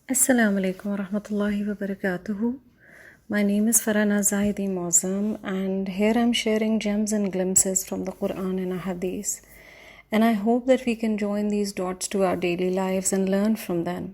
Assalamu alaikum wa rahmatullahi wa barakatuhu. My name is Farana Zaidi Mozam, and here I'm sharing gems and glimpses from the Quran and Ahadith. And I hope that we can join these dots to our daily lives and learn from them.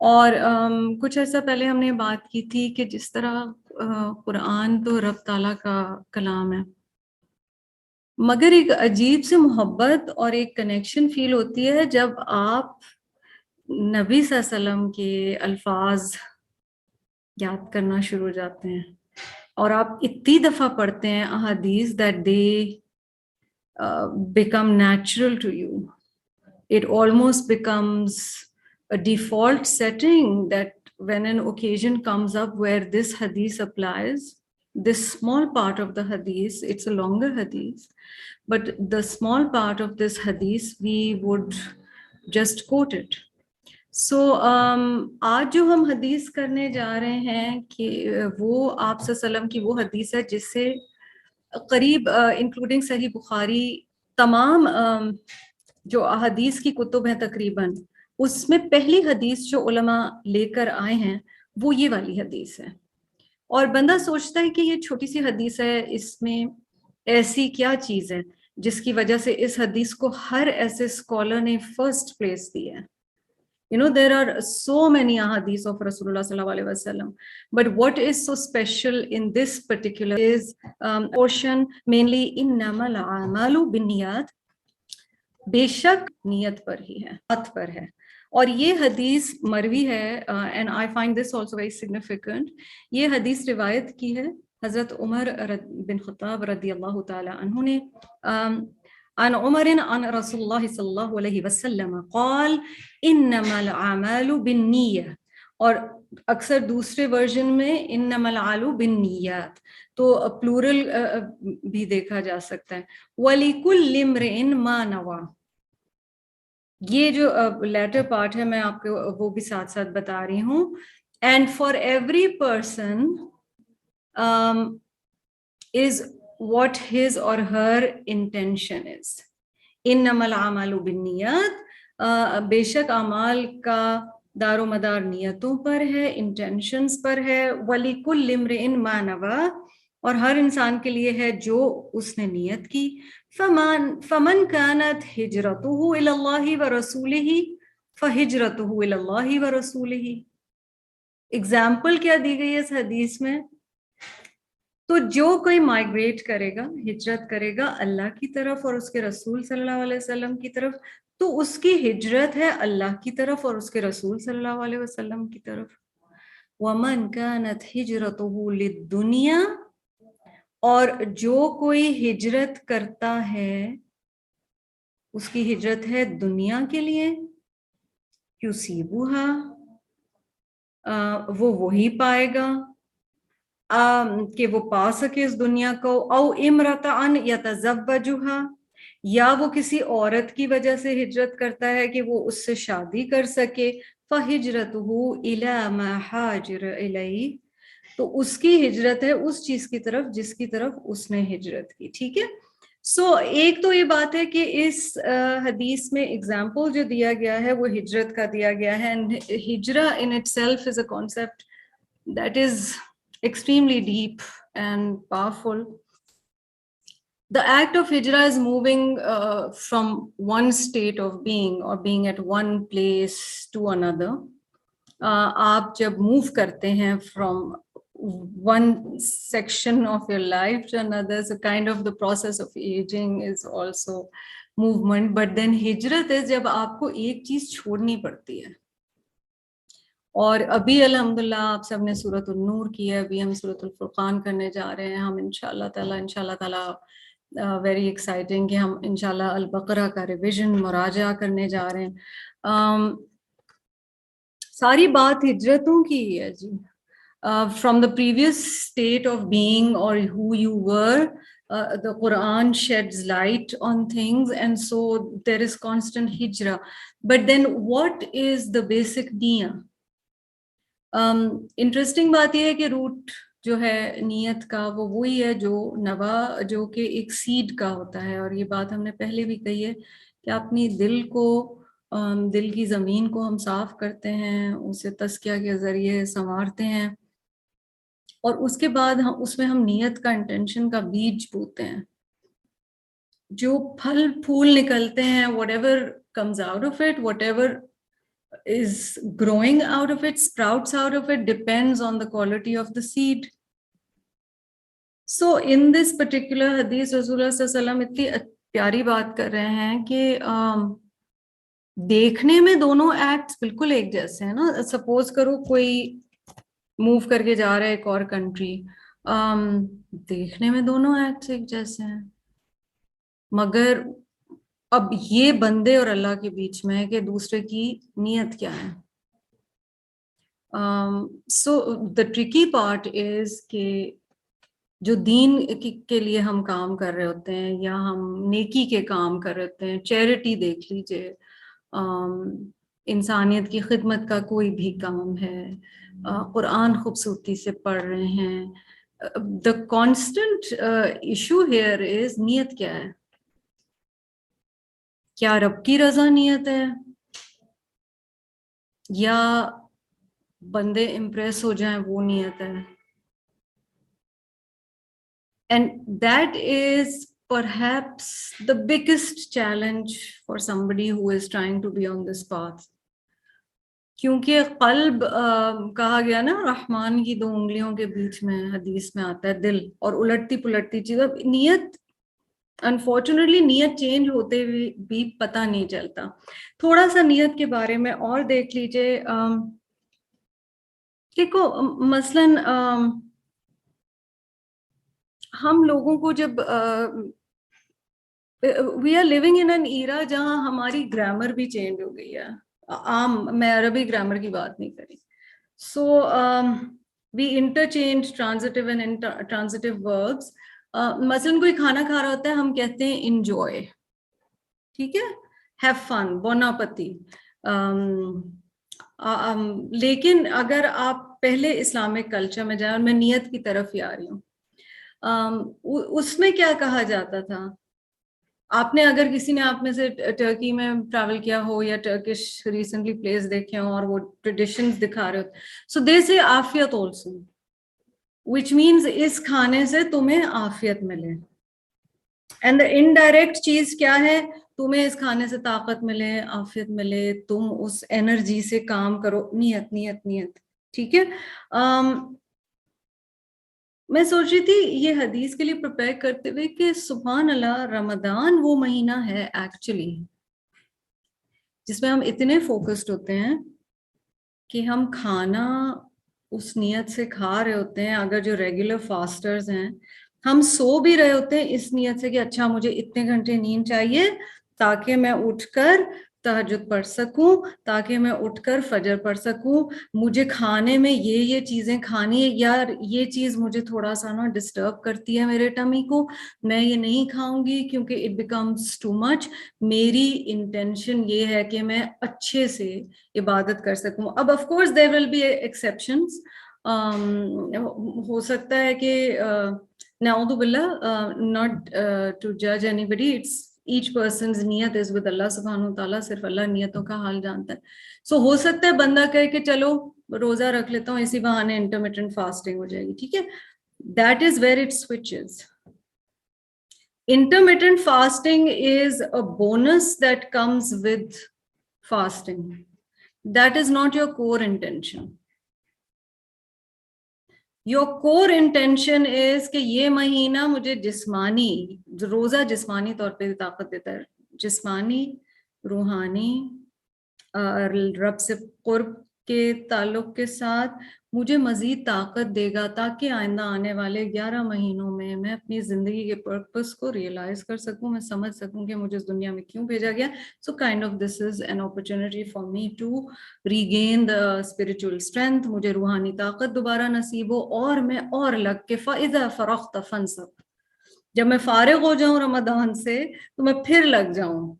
اور کچھ عرصہ پہلے ہم نے بات کی تھی کہ جس طرح قرآن تو رب تعالیٰ کا کلام ہے، مگر ایک عجیب سے محبت اور ایک کنیکشن فیل ہوتی ہے جب آپ نبی صلی اللہ علیہ وسلم کے الفاظ یاد کرنا شروع ہو جاتے ہیں اور آپ اتنی دفعہ پڑھتے ہیں احادیث that they become natural to you. It almost becomes a default setting that when an occasion comes up where this hadith applies, this small part of the hadith, it's a longer hadith, but the small part of this hadith, we would just quote it. So آج جو ہم حدیث کرنے جا رہے ہیں کہ وہ آپ صلی اللہ علیہ وسلم کی وہ حدیث ہے جس سے قریب انکلوڈنگ صحیح بخاری تمام جو احادیث کی کتب ہیں تقریباً اس میں پہلی حدیث جو علماء لے کر آئے ہیں وہ یہ والی حدیث ہے. اور بندہ سوچتا ہے کہ یہ چھوٹی سی حدیث ہے، اس میں ایسی کیا چیز ہے جس کی وجہ سے اس حدیث کو ہر ایسے اسکالر نے فرسٹ پلیس دی ہے. You know, there are so many ahadith of Rasulullah sallallahu alaihi wasallam, but what is so special in this particular is portion mainly innamal a'malu binniyat, بے شک نیت پر ہی ہے، بات پر ہے. اور یہ حدیث مروی ہے and I find this also very significant. یہ حدیث روایت کی ہے حضرت عمر بن خطاب رضی اللہ تعالی عنہ نے عن عمر عن رسول اللہ صلی اللہ علیہ وسلم قال انما الاعمال بالنیہ، اور اکثر دوسرے ورژن میں انما الاعمال بالنیات، تو پلورل بھی دیکھا جا سکتا ہے. وَلِكُلِّ امْرِئٍ مَا نَوَى. یہ جو لیٹر پارٹ ہے میں آپ کو وہ بھی ساتھ ساتھ بتا رہی ہوں. And for every person is what his or her intention is. انما الاعمال بالنیات، بے شک اعمال کا دار و مدار نیتوں پر ہے، انٹینشنز پر ہے. وَلِكُلِّ امْرِئٍ مَا نَوَى، اور ہر انسان کے لیے ہے جو اس نے نیت کی. فمن كانت ہجرته الى اللہ ورسولہ فہجرته الى اللہ ورسولہ. اگزامپل کیا دی گئی ہے اس حدیث میں؟ تو جو کوئی مائگریٹ کرے گا، ہجرت کرے گا اللہ کی طرف اور اس کے رسول صلی اللہ علیہ وسلم کی طرف، تو اس کی ہجرت ہے اللہ کی طرف اور اس کے رسول صلی اللہ علیہ وسلم کی طرف. وَمَنْ كَانَتْ هِجْرَتُهُ لِلدُّنْيَا، اور جو کوئی ہجرت کرتا ہے اس کی ہجرت ہے دنیا کے لیے. یُصِیبُهَا، وہ وہی پائے گا کہ وہ پا سکے اس دنیا کو. او امرأۃ یتزوجها، یا وہ کسی عورت کی وجہ سے ہجرت کرتا ہے کہ وہ اس سے شادی کر سکے. فہجرتہ الی ما ہاجر الیہ، تو اس کی ہجرت ہے اس چیز کی طرف جس کی طرف اس نے ہجرت کی. ٹھیک ہے. سو ایک تو یہ بات ہے کہ اس حدیث میں اگزامپل جو دیا گیا ہے وہ ہجرت کا دیا گیا ہے. اینڈ ہجرہ in itself is a concept that is extremely deep and powerful. The act of hijrah is moving from one state of being or being at one place to another. آپ جب move کرتے ہیں from one section of your life to another, so kind of the process of aging is also movement. But then hijrat is جب آپ کو ایک چیز چھوڑنی پڑتی ہے. اور ابھی الحمدللہ آپ سب نے سورۃ النور کی ہے، ابھی ہم سورۃ الفرقان کرنے جا رہے ہیں. ہم انشاءاللہ تعالیٰ ویری ایکسائٹنگ کہ ہم انشاءاللہ البقرہ کا ریویژن مراجعہ کرنے جا رہے ہیں. ساری بات ہجرتوں کی ہے جی. From the previous state of being اور who you were, the Quran sheds light on things, and so there is constant hijrah. But then what is the basic niyyah? Interesting بات یہ ہے کہ روٹ جو ہے نیت کا وہ وہی ہے جو نوا جو کہ ایک سیڈ کا ہوتا ہے. اور یہ بات ہم نے پہلے بھی کہی ہے کہ اپنی دل کی زمین کو ہم صاف کرتے ہیں, اسے تزکیہ کے ذریعے سنوارتے ہیں, اور اس کے بعد اس میں ہم نیت کا انٹینشن کا بیج بوتے ہیں. جو پھل پھول نکلتے ہیں, whatever comes out of it, whatever is growing out of it, sprouts out of it, depends on the quality of the seed. So in this particular hadith, Rasulullah صلی اللہ علیہ وسلم اتنی پیاری بات کر رہے ہیں کہ دیکھنے میں دونوں ایکٹس بالکل ایک جیسے ہیں نا. سپوز کرو کوئی موو کر کے جا رہا ہے ایک اور کنٹری, دیکھنے میں دونوں ایکٹس ایک جیسے ہیں, مگر اب یہ بندے اور اللہ کے بیچ میں ہے کہ دوسرے کی نیت کیا ہے. سو the tricky part is کہ جو دین کے لیے ہم کام کر رہے ہوتے ہیں یا ہم نیکی کے کام کر رہے ہوتے ہیں, چیریٹی دیکھ لیجئے, انسانیت کی خدمت کا کوئی بھی کام ہے, قرآن خوبصورتی سے پڑھ رہے ہیں, the constant issue here is نیت کیا ہے. کیا رب کی رضا نیت ہے, یا بندے امپریس ہو جائیں وہ نیت ہے. And that is perhaps the biggest challenge for somebody who is trying to be on this path. کیونکہ قلب کہا گیا نا, رحمان کی 2 انگلیوں کے بیچ میں حدیث میں آتا ہے دل, اور الٹتی پلٹتی چیز. اب نیت انفارچونیٹلی نیت چینج ہوتے ہوئے بھی پتہ نہیں چلتا. تھوڑا سا نیت کے بارے میں اور دیکھ لیجئے. دیکھو مثلاً ہم لوگوں کو جب we are living in an era جہاں ہماری گرامر بھی چینج ہو گئی ہے. میں عربی گرامر کی بات نہیں کری. سو وی انٹرچینج ٹرانزٹیو اینڈ انٹرانزٹیو وربس. مثلاً کوئی کھانا کھا رہا ہوتا ہے, ہم کہتے ہیں انجوائے, ٹھیک ہے, ہیو فن, بون اپتی. لیکن اگر آپ پہلے اسلامک کلچر میں جائیں, اور میں نیت کی طرف ہی آ رہی ہوں, اس میں کیا کہا جاتا تھا. آپ نے اگر کسی نے آپ میں سے ٹرکی میں ٹریول کیا ہو یا ٹرکش ریسنٹلی پلیس دیکھے ہوں اور وہ ٹریڈیشنز دکھا رہے ہو, سو دے سے عافیت آلسو, وچ مینز اس کھانے سے تمہیں عافیت ملے. اینڈ دا انڈائریکٹ چیز کیا ہے, تمہیں اس کھانے سے طاقت ملے, عافیت ملے, تم اس انرجی سے کام کرو. نیت نیت نیت, ٹھیک ہے. میں سوچ رہی تھی یہ حدیث کے لیے پریپیئر کرتے ہوئے کہ سبحان اللہ, رمضان وہ مہینہ ہے ایکچولی جس میں ہم اتنے فوکسڈ ہوتے ہیں کہ ہم کھانا اس نیت سے کھا رہے ہوتے ہیں. اگر جو ریگولر فاسٹرز ہیں, ہم سو بھی رہے ہوتے ہیں اس نیت سے کہ اچھا مجھے اتنے گھنٹے نیند چاہیے تاکہ میں اٹھ کر تہجد پڑھ سکوں, تاکہ میں اٹھ کر فجر پڑھ سکوں, مجھے کھانے میں یہ چیزیں کھانی ہے, یار یہ چیز مجھے تھوڑا سا نا ڈسٹرب کرتی ہے میرے ٹمی کو, میں یہ نہیں کھاؤں گی کیونکہ اٹ بیکمس ٹو مچ. میری انٹینشن یہ ہے کہ میں اچھے سے عبادت کر سکوں. اب of course there will be exceptions, ہو سکتا ہے کہ نعوذ باللہ, not to judge anybody, it's each person's نیت is with اللہ سبحانہ وتعالیٰ, صرف اللہ نیتوں کا حال جانتا ہے. سو ہو سکتا ہے بندہ کہے کہ چلو روزہ رکھ لیتا ہوں, اسی بہانے انٹرمیٹنٹ فاسٹنگ ہو جائے گی, ٹھیک ہے. That is where it switches. Intermittent fasting is a bonus that comes with fasting. That is not your core intention. Your core intention is کہ یہ مہینہ مجھے جسمانی, روزہ جسمانی طور پہ طاقت دیتا ہے, جسمانی, روحانی, رب سے قرب کے تعلق کے ساتھ مجھے مزید طاقت دے گا تاکہ آئندہ آنے والے 11 مہینوں میں اپنی زندگی کے پرپس کو ریئلائز کر سکوں, میں سمجھ سکوں کہ مجھے اس دنیا میں کیوں بھیجا گیا. So kind of this is an opportunity for me to regain the spiritual strength, مجھے روحانی طاقت دوبارہ نصیب ہو, اور میں اور لگ کے فَإِذَا فَرَغْتَ فَانْصَبْ, جب میں فارغ ہو جاؤں رمضان سے تو میں پھر لگ جاؤں.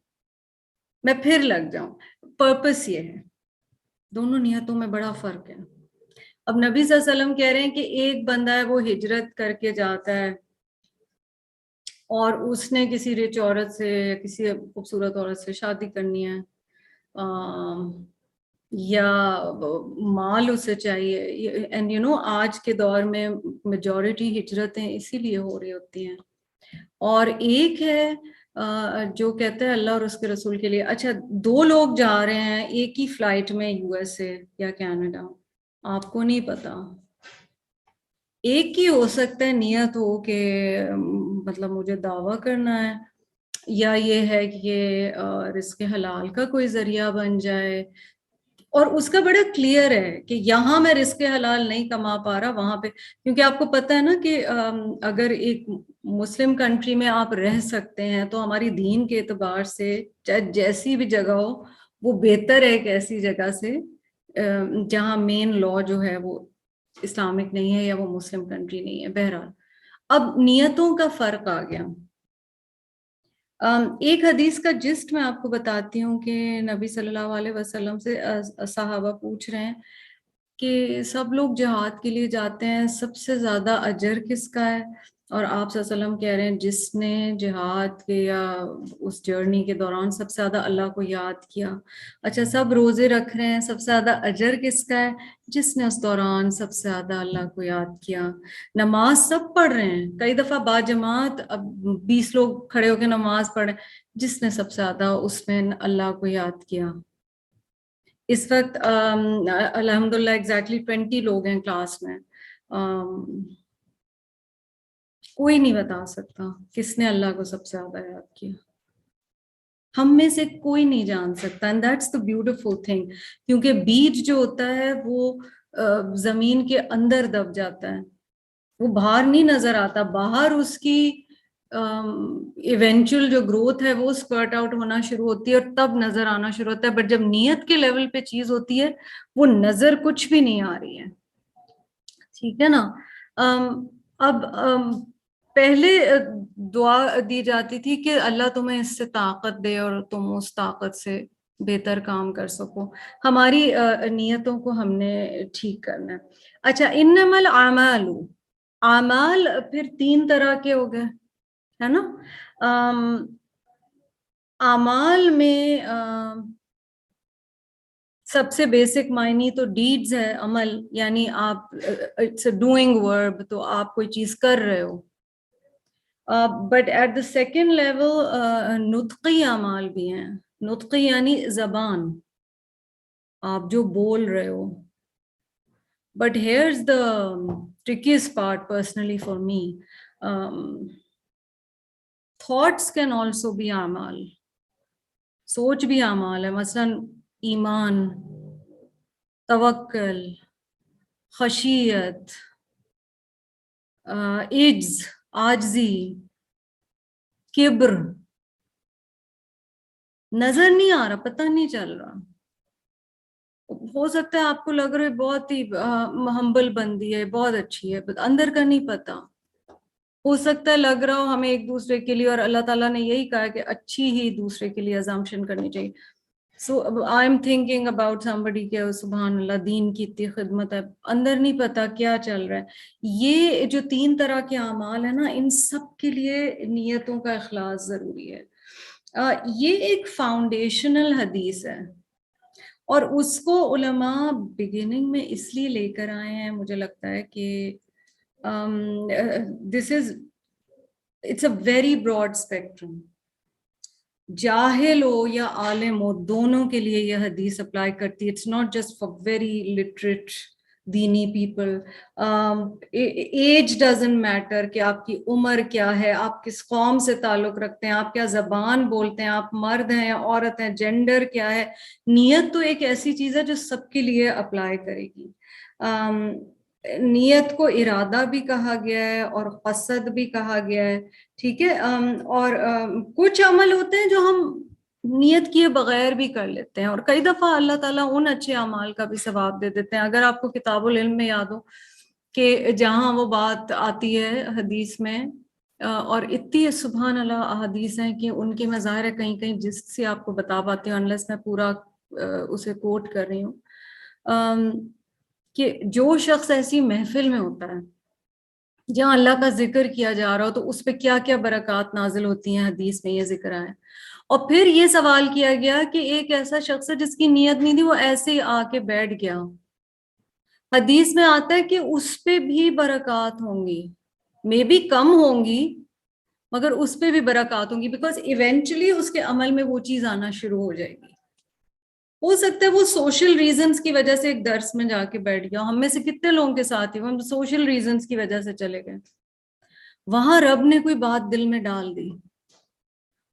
پرپس یہ ہے. دونوں نیتوں میں بڑا فرق ہے. اب نبی صلی اللہ علیہ وسلم کہہ رہے ہیں کہ ایک بندہ ہے وہ ہجرت کر کے جاتا ہے اور اس نے کسی رچ عورت سے یا کسی خوبصورت عورت سے شادی کرنی ہے، یا مال اسے چاہیے، اینڈ یو نو آج کے دور میں میجورٹی ہجرتیں اسی لیے ہو رہی ہوتی ہیں. اور ایک ہے جو کہتے ہیں اللہ اور اس کے رسول کے لیے. اچھا 2 لوگ جا رہے ہیں ایک ہی فلائٹ میں یو ایس اے یا کینیڈا، آپ کو نہیں پتا، ایک ہی ہو سکتا ہے نیت ہو کہ مطلب مجھے دعویٰ کرنا ہے، یا یہ ہے کہ یہ رزق حلال کا کوئی ذریعہ بن جائے، اور اس کا بڑا کلیئر ہے کہ یہاں میں رزق حلال نہیں کما پا رہا وہاں پہ، کیونکہ آپ کو پتہ ہے نا کہ اگر ایک مسلم کنٹری میں آپ رہ سکتے ہیں تو ہماری دین کے اعتبار سے چاہے جیسی بھی جگہ ہو وہ بہتر ہے ایک ایسی جگہ سے جہاں مین لا جو ہے وہ اسلامک نہیں ہے یا وہ مسلم کنٹری نہیں ہے. بہرحال اب نیتوں کا فرق آ گیا. ایک حدیث کا جسٹ میں آپ کو بتاتی ہوں کہ نبی صلی اللہ علیہ وسلم سے صحابہ پوچھ رہے ہیں کہ سب لوگ جہاد کے لیے جاتے ہیں، سب سے زیادہ اجر کس کا ہے؟ اور آپ صلی اللہ علیہ وسلم کہہ رہے ہیں جس نے جہاد کے یا اس جرنی کے دوران سب سے زیادہ اللہ کو یاد کیا. اچھا سب روزے رکھ رہے ہیں، سب سے زیادہ اجر کس کا ہے؟ جس نے اس دوران سب سے زیادہ اللہ کو یاد کیا. نماز سب پڑھ رہے ہیں، کئی دفعہ باجماعت اب 20 لوگ کھڑے ہو کے نماز پڑھ رہے ہیں، جس نے سب سے زیادہ اس میں اللہ کو یاد کیا. اس وقت الحمدللہ ایگزیکٹلی 20 لوگ ہیں کلاس میں، کوئی نہیں بتا سکتا کس نے اللہ کو سب سے زیادہ یاد کیا، ہم میں سے کوئی نہیں جان سکتا. And that's the beautiful thing، کیونکہ بیج جو ہوتا ہے وہ زمین کے اندر دب جاتا ہے، وہ باہر نہیں نظر آتا، باہر اس کی ایونچول جو گروتھ ہے وہ اسپرٹ آؤٹ ہونا شروع ہوتی ہے اور تب نظر آنا شروع ہوتا ہے. بٹ جب نیت کے لیول پہ چیز ہوتی ہے وہ نظر کچھ بھی نہیں آ رہی ہے. ٹھیک ہے نا. اب پہلے دعا دی جاتی تھی کہ اللہ تمہیں اس سے طاقت دے اور تم اس طاقت سے بہتر کام کر سکو. ہماری نیتوں کو ہم نے ٹھیک کرنا ہے. اچھا انما الاعمال، اعمال پھر 3 طرح کے ہو گئے ہے نا. اعمال میں سب سے بیسک معنی تو ڈیڈز ہے، عمل، یعنی آپ اٹس اے ڈوئنگ ورب، تو آپ کوئی چیز کر رہے ہو. But at the second level نطقی اعمال بھی ہیں. نطقی یعنی زبان، آپ جو بول رہے ہو. But here's the trickiest part personally for me, thoughts can also be اعمال، سوچ بھی اعمال ہے. مثلاً ایمان، توکل، خشیت، عجز، عاجزی، کبر، نظر نہیں آ رہا، پتہ نہیں چل رہا. ہو سکتا ہے آپ کو لگ رہا ہے بہت ہی ہمبل بندی ہے، بہت اچھی ہے، اندر کا نہیں پتا. ہو سکتا ہے لگ رہا ہو ہمیں ایک دوسرے کے لیے، اور اللہ تعالیٰ نے یہی کہا کہ اچھی ہی دوسرے کے لیے assumption کرنی چاہیے. So I am thinking about somebody کہ سبحان اللہ دین کی اتنی خدمت ہے، اندر نہیں پتا کیا چل رہا ہے. یہ جو 3 طرح کے اعمال ہیں نا، ان سب کے لیے نیتوں کا اخلاص ضروری ہے. یہ ایک فاؤنڈیشنل حدیث ہے، اور اس کو علماء بگننگ میں اس لیے لے کر آئے ہیں، مجھے لگتا ہے کہ this is it's a very broad spectrum. جاہل ہو یا عالم ہو دونوں کے لیے یہ حدیث اپلائی کرتی ہے. It's not just for very literate دینی پیپل. ایج ڈزنٹ میٹر کہ آپ کی عمر کیا ہے، آپ کس قوم سے تعلق رکھتے ہیں، آپ کیا زبان بولتے ہیں، آپ مرد ہیں یا عورت ہیں، جینڈر کیا ہے. نیت تو ایک ایسی چیز ہے جو سب کے لیے اپلائی کرے گی. نیت کو ارادہ بھی کہا گیا ہے اور قصد بھی کہا گیا ہے. ٹھیک ہے. اور کچھ عمل ہوتے ہیں جو ہم نیت کیے بغیر بھی کر لیتے ہیں، اور کئی دفعہ اللہ تعالیٰ ان اچھے اعمال کا بھی ثواب دے دیتے ہیں. اگر آپ کو کتاب العلم میں یاد ہو کہ جہاں وہ بات آتی ہے حدیث میں، اور اتنی سبحان اللہ احادیث ہیں کہ ان کے مظاہر ہے کہیں کہیں جس سے آپ کو بتا پاتی ہوں، انلیس میں پورا اسے کوٹ کر رہی ہوں. کہ جو شخص ایسی محفل میں ہوتا ہے جہاں اللہ کا ذکر کیا جا رہا ہو تو اس پہ کیا کیا برکات نازل ہوتی ہیں، حدیث میں یہ ذکر آیا. اور پھر یہ سوال کیا گیا کہ ایک ایسا شخص ہے جس کی نیت نہیں تھی، وہ ایسے ہی آ کے بیٹھ گیا. حدیث میں آتا ہے کہ اس پہ بھی برکات ہوں گی، مے بی کم ہوں گی مگر اس پہ بھی برکات ہوں گی، بیکاز ایونچولی اس کے عمل میں وہ چیز آنا شروع ہو جائے گی. ہو سکتا ہے وہ سوشل ریزنز کی وجہ سے ایک درس میں جا کے بیٹھ گیا. ہم میں سے کتنے لوگوں کے ساتھ ہی ہم سوشل ریزنز کی وجہ سے چلے گئے، وہاں رب نے کوئی بات دل میں ڈال دی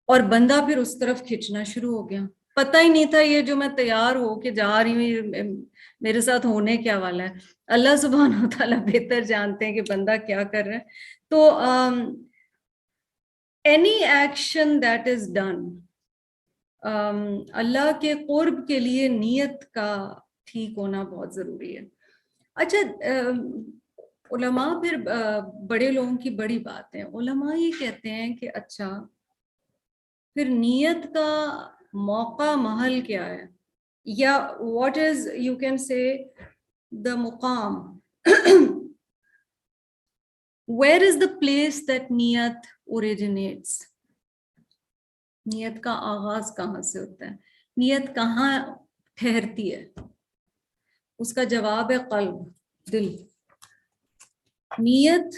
اور بندہ پھر اس طرف کھینچنا شروع ہو گیا. پتہ ہی نہیں تھا یہ جو میں تیار ہو کے جا رہی ہوں میرے ساتھ ہونے کیا والا ہے. اللہ سبحانہ و تعالیٰ بہتر جانتے ہیں کہ بندہ کیا کر رہا ہے. تو any action that is done اللہ کے قرب کے لیے نیت کا ٹھیک ہونا بہت ضروری ہے. اچھا علماء پھر بڑے لوگوں کی بڑی بات ہے، علماء یہ کہتے ہیں کہ اچھا پھر نیت کا موقع محل کیا ہے، یا what is you can say the مقام where is the place that نیت originates. نیت کا آغاز کہاں سے ہوتا ہے، نیت کہاں ٹھہرتی ہے؟ اس کا جواب ہے قلب، دل. نیت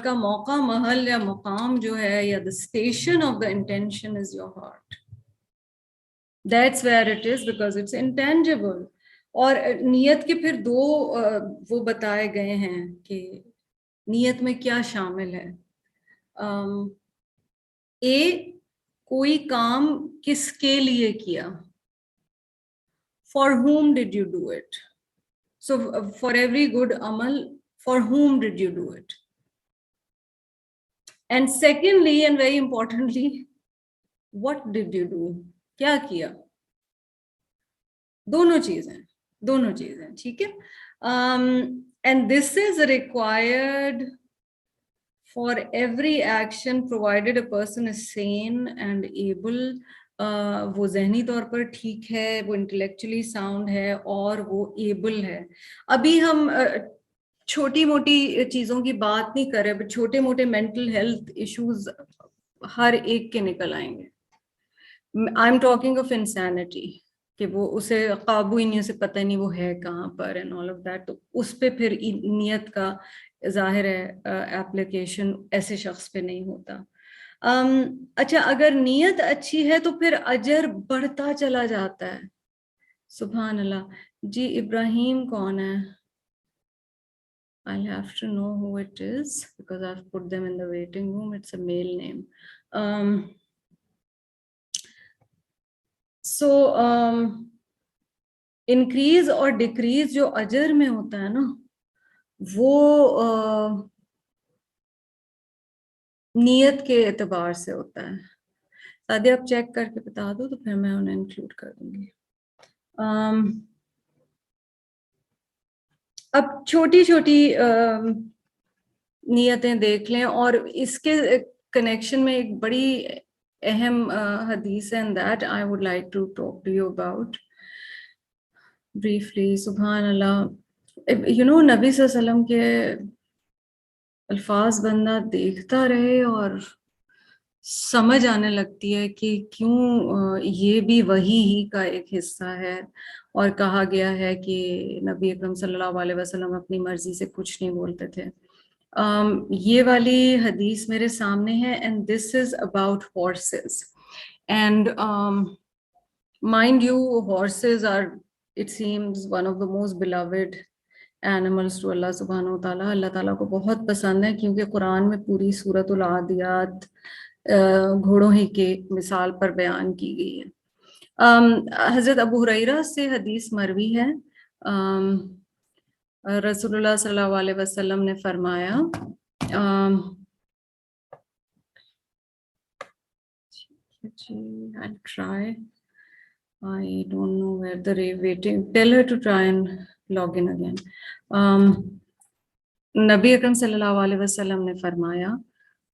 کا موقع محل یا مقام جو ہے یا the station of the intention is your heart. That's where it is because it's intangible. اور نیت کے پھر دو وہ بتائے گئے ہیں کہ نیت میں کیا شامل ہے. کوئی کام کس کے لیے کیا، for whom did you do it. So for every good amal, for whom did you do it. And secondly and very importantly, what did you do. کیا کیا. دونوں چیزیں ٹھیک ہے. And this is required for every action provided a person is sane and able. وہ ذہنی طور پر ٹھیک ہے، وہ انٹلیکچولی ساؤنڈ ہے اور وہ ایبل ہے. ابھی ہم چھوٹی موٹی چیزوں کی بات نہیں کر رہے، چھوٹے موٹے مینٹل ہیلتھ ایشوز ہر ایک کے نکل آئیں گے. I am talking of insanity, کہ وہ اسے قابو ہی نہیں، اسے پتہ نہیں وہ ہے کہاں پر اینڈ آل آف دیٹ. تو اس پہ پھر نیت کا ظاہر ہے ایپلیکیشن ایسے شخص پہ نہیں ہوتا. اچھا اگر نیت اچھی ہے تو پھر اجر بڑھتا چلا جاتا ہے. سبحان اللہ. جی ابراہیم کون ہے؟ I'll have to know who it is because I've put them in the waiting room. It's a male name. So increase اور ڈیکریز جو اجر میں ہوتا ہے نا، وہ نیت کے اعتبار سے ہوتا ہے. سادی آپ چیک کر کے بتا دو تو پھر میں انہیں انکلوڈ کر دوں گی. اب چھوٹی چھوٹی نیتیں دیکھ لیں، اور اس کے کنیکشن میں ایک بڑی اہم حدیث ہے and that I would like to talk to you about briefly. سبحان اللہ. نبی صلی اللہ علیہ وسلم کے الفاظ بندہ دیکھتا رہے اور سمجھ آنے لگتی ہے کہ کیوں یہ بھی وحی ہی کا ایک حصہ ہے. اور کہا گیا ہے کہ نبی اکرم صلی اللہ علیہ وسلم اپنی مرضی سے کچھ نہیں بولتے تھے. یہ والی حدیث میرے سامنے ہے and this is about horses. And mind you, horses are, it seems, one of the most beloved animals to اللہ سبحانہ و تعالیٰ. اللہ تعالیٰ کو بہت پسند ہے کیونکہ قرآن میں پوری سورۃ العادیات گھوڑوں ہی کے مثال پر بیان کی گئی ہے. حضرت ابو ہریرہ سے حدیث مروی ہے. رسول اللہ صلی اللہ علیہ وسلم نے فرمایا، I'll try. I don't know where the waiting. Tell her to try and log in again. نبی اکرم صلی اللہ علیہ وسلم نے فرمایا،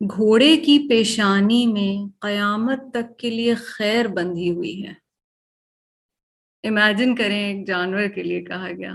گھوڑے کی پیشانی میں قیامت تک کے لیے خیر بندھی ہوئی ہے. امیجن کریں ایک جانور کے لیے کہا گیا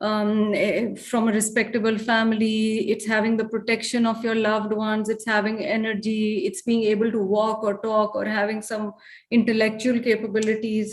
from a respectable family, it's having the protection of your loved ones, it's having energy, it's being able to walk or talk or having some intellectual capabilities.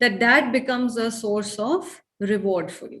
that becomes a source of reward for you.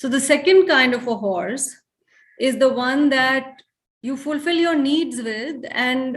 So the second kind of a horse is the one that you fulfill your needs with, and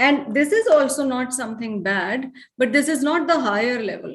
And this is also not something bad, but this is not the higher level.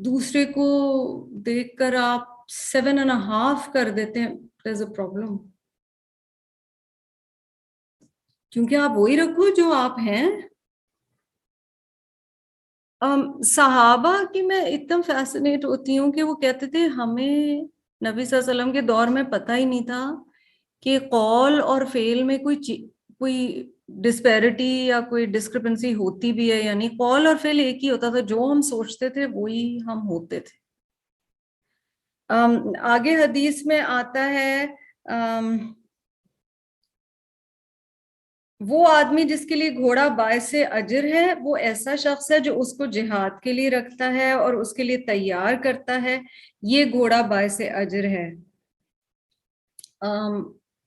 دوسرے کو دیکھ کر آپ 7.5 کر دیتے ہیں, there's a problem. کیونکہ آپ وہی رکھو جو آپ ہیں. صحابہ کی میں اتنا فیسنیٹ ہوتی ہوں کہ وہ کہتے تھے ہمیں نبی صلی اللہ علیہ وسلم کے دور میں پتہ ہی نہیں تھا کہ قول اور فعل میں کوئی ڈسپیرٹی یا کوئی ڈسکرپنسی ہوتی بھی ہے, یعنی قول اور فعل ایک ہی ہوتا تھا, جو ہم سوچتے تھے وہی ہم ہوتے تھے. آگے حدیث میں آتا ہے وہ آدمی جس کے لیے گھوڑا باعث اجر ہے وہ ایسا شخص ہے جو اس کو جہاد کے لیے رکھتا ہے اور اس کے لیے تیار کرتا ہے, یہ گھوڑا باعث اجر ہے.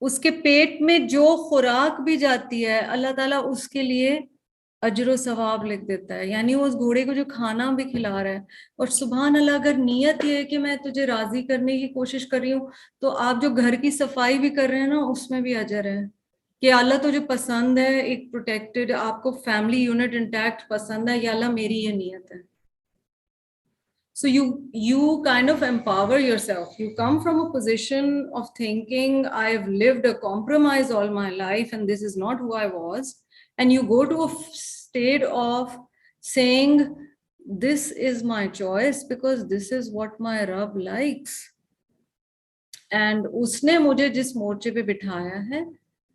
اس کے پیٹ میں جو خوراک بھی جاتی ہے اللہ تعالیٰ اس کے لیے اجر و ثواب لکھ دیتا ہے, یعنی وہ اس گھوڑے کو جو کھانا بھی کھلا رہا ہے. اور سبحان اللہ, اگر نیت یہ ہے کہ میں تجھے راضی کرنے کی کوشش کر رہی ہوں تو آپ جو گھر کی صفائی بھی کر رہے ہیں نا اس میں بھی اجر ہے کہ اللہ تجھے پسند ہے, ایک پروٹیکٹڈ آپ کو فیملی یونٹ انٹیکٹ پسند ہے, یا اللہ میری یہ نیت ہے. So you kind of empower yourself. You come from a position of thinking I've lived a compromise all my life and this is not who I was, and you go to a state of saying this is my choice because this is what my Rabb likes, and usne mujhe jis morche pe bithaya hai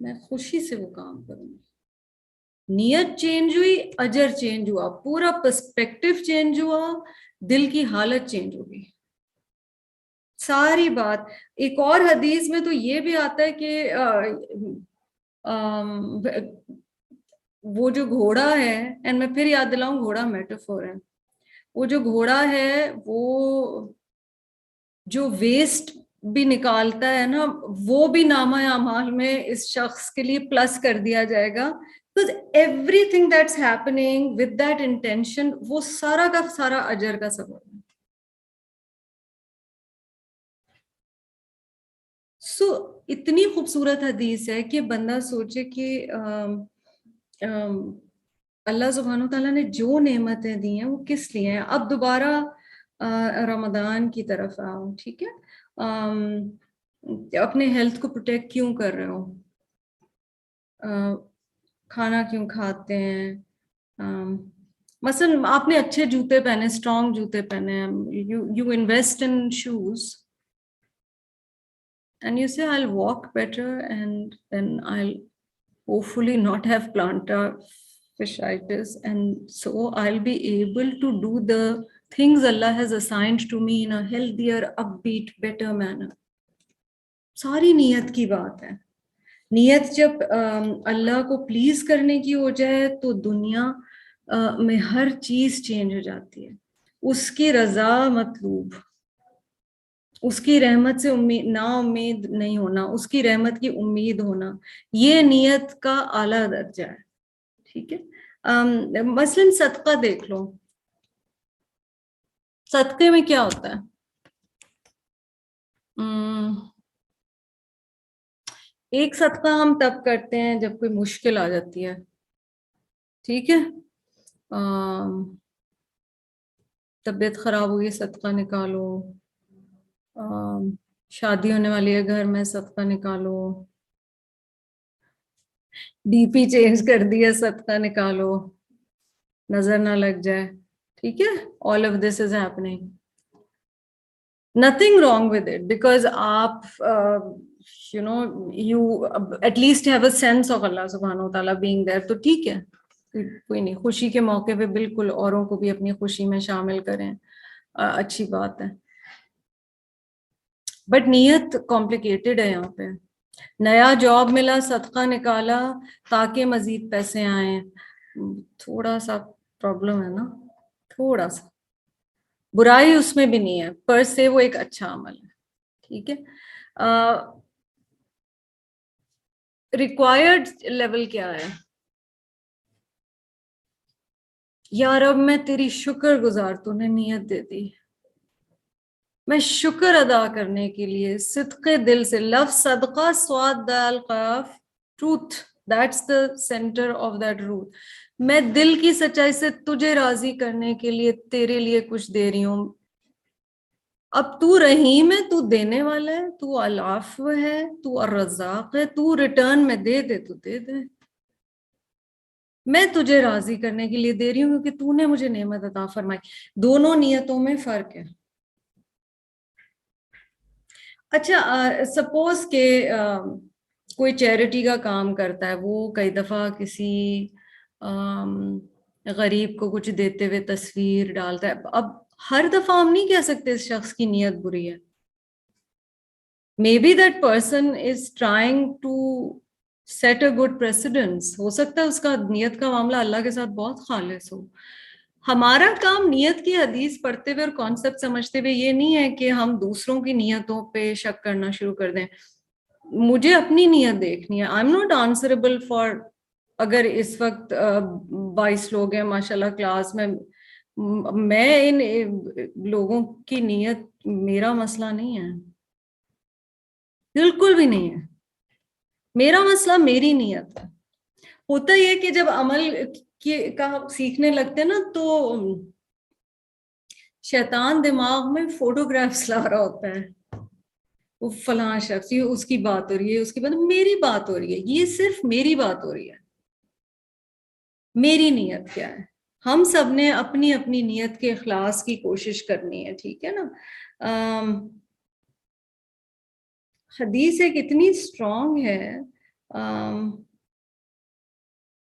میں خوشی سے وہ کام کروں گی. نیت change ہوئی, اجر change ہوا, پورا پرسپیکٹو چینج ہوا, دل کی حالت چینج ہوگی, ساری بات. ایک اور حدیث میں تو یہ بھی آتا ہے کہ وہ جو گھوڑا ہے, اینڈ میں پھر یاد دلاؤں گھوڑا میٹافور ہے, وہ جو گھوڑا ہے وہ جو ویسٹ بھی نکالتا ہے نا وہ بھی نامہ اعمال میں اس شخص کے لیے پلس کر دیا جائے گا. Because everything that's happening with that intention وہ سارا کا سارا اجر کا سبب ہے. اتنی خوبصورت حدیث ہے کہ بندہ سوچے کہ اللہ سبحانہ وتعالیٰ نے جو نعمتیں دی ہیں وہ کس لیے ہیں. اب دوبارہ رمضان کی طرف آؤ, ٹھیک ہے, اپنے ہیلتھ کو پروٹیکٹ کیوں کر رہے ہو, کھانا کیوں کھاتے ہیں, مثلا آپ نے اچھے جوتے پہنے, اسٹرانگ جوتے پہنے, you invest in shoes and you say I'll walk better and then I'll hopefully not have plantar fasciitis and so I'll be able to do the things Allah has assigned to me in a healthier, upbeat, better manner. ساری نیت کی بات ہے. نیت جب اللہ کو please کرنے کی ہو جائے تو دنیا میں ہر چیز چینج ہو جاتی ہے. اس کی رضا مطلوب, اس کی رحمت سے نا امید نہیں ہونا, اس کی رحمت کی امید ہونا, یہ نیت کا اعلیٰ درجہ ہے. ٹھیک ہے, مثلاً صدقہ دیکھ لو, صدقے میں کیا ہوتا ہے, ایک صدقہ ہم تب کرتے ہیں جب کوئی مشکل آ جاتی ہے, ٹھیک ہے, طبیعت خراب ہوئی صدقہ نکالو, شادی ہونے والی ہے گھر میں صدقہ نکالو, ڈی پی چینج کر دیا صدقہ نکالو, نظر نہ لگ جائے, ٹھیک ہے, all of this is happening. Nothing wrong with it because آپ you at least have a sense of Allah subhanahu wa ta'ala being there, تو ٹھیک ہے, کوئی نہیں, خوشی کے موقع پہ بالکل اوروں کو بھی اپنی خوشی میں شامل کریں, اچھی بات ہے. بٹ نیت کمپلیکیٹڈ ہے یہاں پہ. نیا جاب ملا, صدقہ نکالا تاکہ مزید پیسے آئیں, تھوڑا سا پرابلم ہے نا, تھوڑا سا. برائی اس میں بھی نہیں ہے, پر سے وہ ایک اچھا عمل ہے, ٹھیک ہے. ریکوائرڈ لیول کیا ہے, یا رب میں تیری شکر گزار, تو نے نیت دے دی, میں شکر ادا کرنے کے لیے صدقے دل سے. لفظ صدقہ, صاد دال قاف, truth, that's the centre of that root. میں دل کی سچائی سے تجھے راضی کرنے کے لیے تیرے لیے کچھ دے رہی ہوں, اب تو رحیم ہے، تو دینے والا ہے، تو العفو ہے، تو الرزاق ہے، تو ریٹرن میں دے دے تو دے دے. میں تجھے راضی کرنے کے لیے دے رہی ہوں کیونکہ تو نے مجھے نعمت عطا فرمائی. دونوں نیتوں میں فرق ہے. اچھا سپوز کہ کوئی چیریٹی کا کام کرتا ہے، وہ کئی دفعہ کسی غریب کو کچھ دیتے ہوئے تصویر ڈالتا ہے. اب ہر دفعہ ہم نہیں کہہ سکتے اس شخص کی نیت بری ہے. May be that person is trying to set a good precedence. ہو سکتا ہے اس کا نیت کا معاملہ اللہ کے ساتھ بہت خالص ہو. ہمارا کام نیت کی حدیث پڑھتے ہوئے اور کانسیپٹ سمجھتے ہوئے یہ نہیں ہے کہ ہم دوسروں کی نیتوں پہ شک کرنا شروع کر دیں. مجھے اپنی نیت دیکھنی ہے. I am not answerable for, اگر اس وقت 22 لوگ ہیں ماشاء اللہ کلاس میں ان لوگوں کی نیت میرا مسئلہ نہیں ہے، بالکل بھی نہیں ہے. میرا مسئلہ میری نیت ہے. ہوتا یہ کہ جب عمل کا سیکھنے لگتے ہیں نا تو شیطان دماغ میں فوٹوگرافس لا رہا ہوتا ہے. وہ فلاں شخص، یہ اس کی بات ہو رہی ہے، اس کی بات میری بات ہو رہی ہے. یہ صرف میری بات ہو رہی ہے. میری نیت کیا ہے؟ ہم سب نے اپنی اپنی نیت کے اخلاص کی کوشش کرنی ہے. ٹھیک ہے نا. حدیث ایک اتنی اسٹرانگ ہے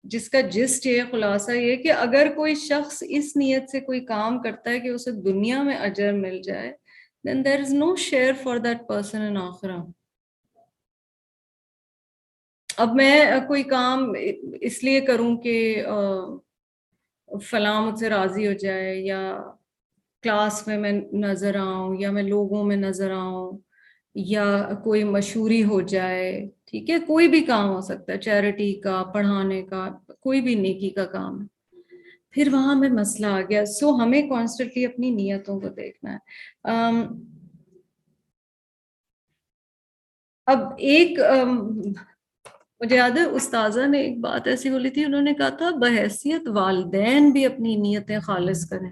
جس کا جسٹ یہ خلاصہ یہ کہ اگر کوئی شخص اس نیت سے کوئی کام کرتا ہے کہ اسے دنیا میں اجر مل جائے then there is no share for that person in آخرہ. اب میں کوئی کام اس لیے کروں کہ فلاں مجھ سے راضی ہو جائے، یا کلاس میں نظر آؤں، یا میں لوگوں میں نظر آؤں، یا کوئی مشہوری ہو جائے. ٹھیک ہے، کوئی بھی کام ہو سکتا ہے، چیریٹی کا، پڑھانے کا، کوئی بھی نیکی کا کام ہے. پھر وہاں میں مسئلہ آ گیا. سو ہمیں کانسٹنٹلی اپنی نیتوں کو دیکھنا ہے. اب ایک مجھے یاد ہے استاذہ نے ایک بات ایسی بولی تھی، انہوں نے کہا تھا بحیثیت والدین بھی اپنی نیتیں خالص کریں.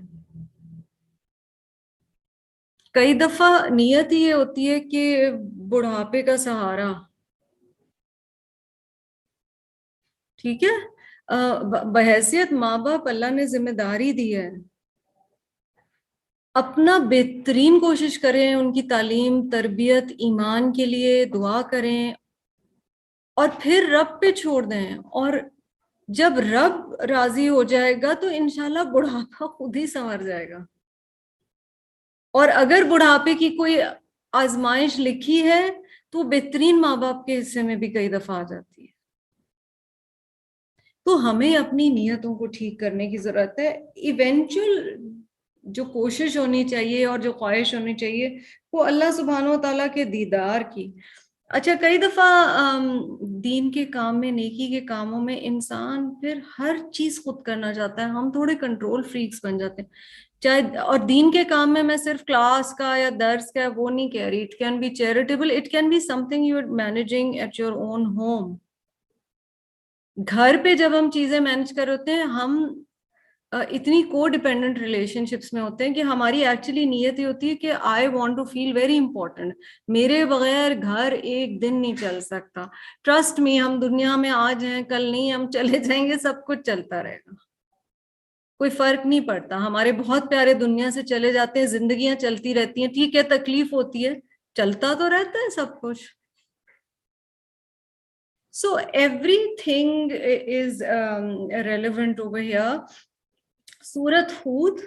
کئی دفعہ نیت یہ ہوتی ہے کہ بڑھاپے کا سہارا. ٹھیک ہے، بحیثیت ماں باپ اللہ نے ذمہ داری دی ہے، اپنا بہترین کوشش کریں ان کی تعلیم، تربیت، ایمان کے لیے دعا کریں، اور پھر رب پہ چھوڑ دیں. اور جب رب راضی ہو جائے گا تو انشاءاللہ بڑھاپا خود ہی سنور جائے گا. اور اگر بڑھاپے کی کوئی آزمائش لکھی ہے تو بہترین ماں باپ کے حصے میں بھی کئی دفعہ آ جاتی ہے. تو ہمیں اپنی نیتوں کو ٹھیک کرنے کی ضرورت ہے. ایونچول جو کوشش ہونی چاہیے اور جو خواہش ہونی چاہیے وہ اللہ سبحانہ و تعالیٰ کے دیدار کی. اچھا کئی دفعہ دین کے کام میں، نیکی کے کاموں میں انسان پھر ہر چیز خود کرنا چاہتا ہے. ہم تھوڑے کنٹرول فریکس بن جاتے ہیں. چاہے اور دین کے کام میں صرف کلاس کا یا درس کا وہ نہیں کہہ رہی. It can be charitable, it can be something you are managing at your own home. گھر پہ جب ہم چیزیں مینج کر ہوتے ہیں، ہم اتنی کو ڈیپینڈنٹ ریلیشن شپس میں ہوتے ہیں کہ ہماری ایکچولی نیت یہ ہوتی ہے کہ I want to feel very important. میرے بغیر گھر ایک دن نہیں چل سکتا. ٹرسٹ می، ہم دنیا میں آج ہیں کل نہیں، ہم چلے جائیں گے، سب کچھ چلتا رہے گا، کوئی فرق نہیں پڑتا. ہمارے بہت پیارے دنیا سے چلے جاتے ہیں، زندگیاں چلتی رہتی ہیں. ٹھیک ہے تکلیف ہوتی ہے، چلتا تو رہتا ہے سب کچھ. So everything is relevant over here. سورت ہود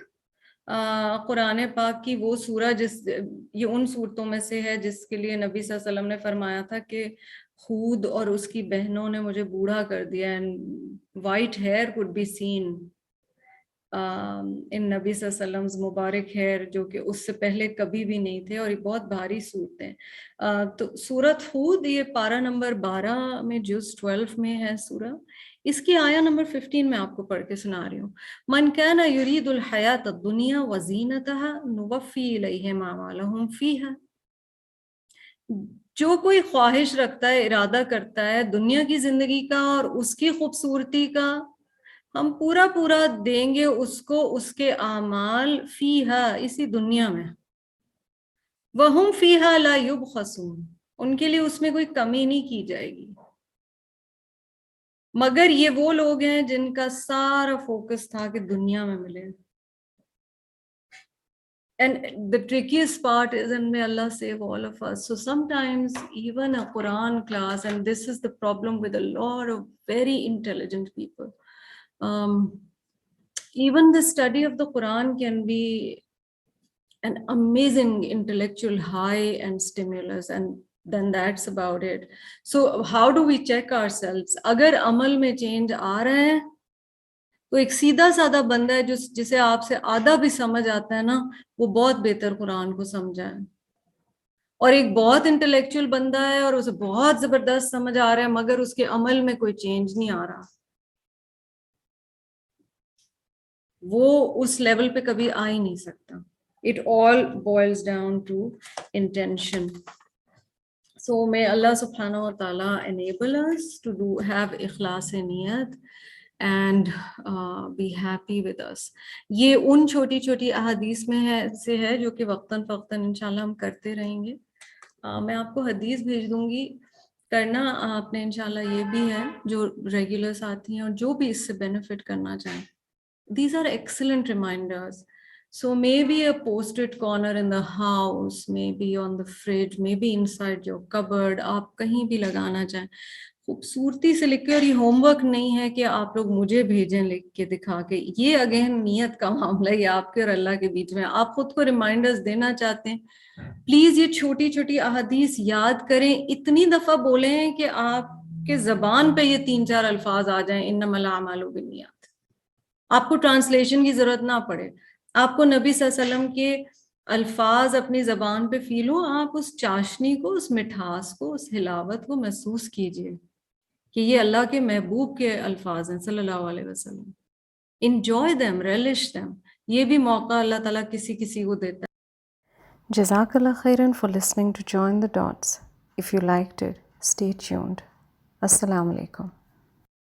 قرآن پاک کی وہ سورہ یہ ان صورتوں میں سے ہے جس کے لیے نبی صلی اللہ علیہ وسلم نے فرمایا تھا کہ ہود اور اس کی بہنوں نے مجھے بوڑھا کر دیا. and white hair could be seen ان نبی صلی اللہ علیہ وسلم مبارک ہیر، جو کہ اس سے پہلے کبھی بھی نہیں تھے. اور یہ بہت بھاری صورتیں. تو سورت ہود یہ پارہ نمبر 12 میں جز 12 میں ہے سورہ. اس کی آیا نمبر 15 میں آپ کو پڑھ کے سنا رہی ہوں. من کان یرید الحیات الدنیا وزینتها نوفی الیہم اعمالہم فیہا. جو کوئی خواہش رکھتا ہے، ارادہ کرتا ہے دنیا کی زندگی کا اور اس کی خوبصورتی کا، ہم پورا دیں گے اس کو اس کے اعمال فیہا، اسی دنیا میں. وَهُمْ فِيهَا لَا يُبْخَسُونَ، ان کے لیے اس میں کوئی کمی نہیں کی جائے گی. مگر یہ وہ لوگ ہیں جن کا سارا فوکس تھا کہ دنیا میں ملے. And the trickiest part is, and may Allah save all of us. So sometimes even a Quran class, and this is the problem with a lot of very intelligent people, even the study of the Quran can be an amazing intellectual high and stimulus, and then that's about it. So how do we check ourselves? Agar amal mein change aa raha hai, تو ایک سیدھا سادہ بندہ ہے جسے آپ سے آدھا بھی سمجھ آتا ہے نا، وہ بہت بہتر قرآن کو سمجھا ہے. اور ایک بہت انٹلیکچوئل بندہ ہے اور اسے بہت زبردست سمجھ آ رہا ہے مگر اس کے عمل میں کوئی چینج نہیں آ رہا، وہ اس لیول پہ کبھی آ ہی نہیں سکتا. It all boils down to intention. So may Allah subhanahu wa ta'ala enable us to have ikhlas niyat and be happy with us. یہ ان چھوٹی چھوٹی احادیث میں سے ہے جو کہ وقتاً فوقتاً انشاءاللہ ہم کرتے رہیں گے. میں آپ کو حدیث بھیج دوں گی، کرنا آپ نے انشاءاللہ یہ بھی ہے جو ریگولر ساتھی ہیں اور جو بھی اس سے بینیفٹ کرنا چاہیں. These are excellent reminders. So maybe a post-it corner in the house, maybe on the fridge, maybe inside your cupboard, آپ کہیں بھی لگانا چاہیں. خوبصورتی سے لکھ کے، اور یہ ہوم ورک نہیں ہے کہ آپ لوگ مجھے بھیجیں لکھ کے دکھا کے، یہ اگین نیت کا معاملہ ہے، یہ آپ کے اور اللہ کے بیچ میں. آپ خود کو ریمائنڈرز دینا چاہتے ہیں، پلیز یہ چھوٹی چھوٹی احادیث یاد کریں، اتنی دفعہ بولیں کہ آپ کے زبان پہ یہ 3-4 الفاظ آ جائیں، انما الاعمال بالنیات. آپ کو ٹرانسلیشن کی ضرورت نہ پڑے، آپ کو نبی صلی اللہ علیہ وسلم کے الفاظ اپنی زبان پہ فیل ہو، آپ اس چاشنی کو، اس مٹھاس کو، اس حلاوت کو محسوس کیجئے کہ یہ اللہ کے محبوب کے الفاظ ہیں صلی اللہ علیہ وسلم. Enjoy them, relish them. یہ بھی موقع اللہ تعالیٰ کسی کسی کو دیتا ہے. Jazakallah khairan for listening to Join the Dots. If you liked it, stay tuned. Assalamu alaikum.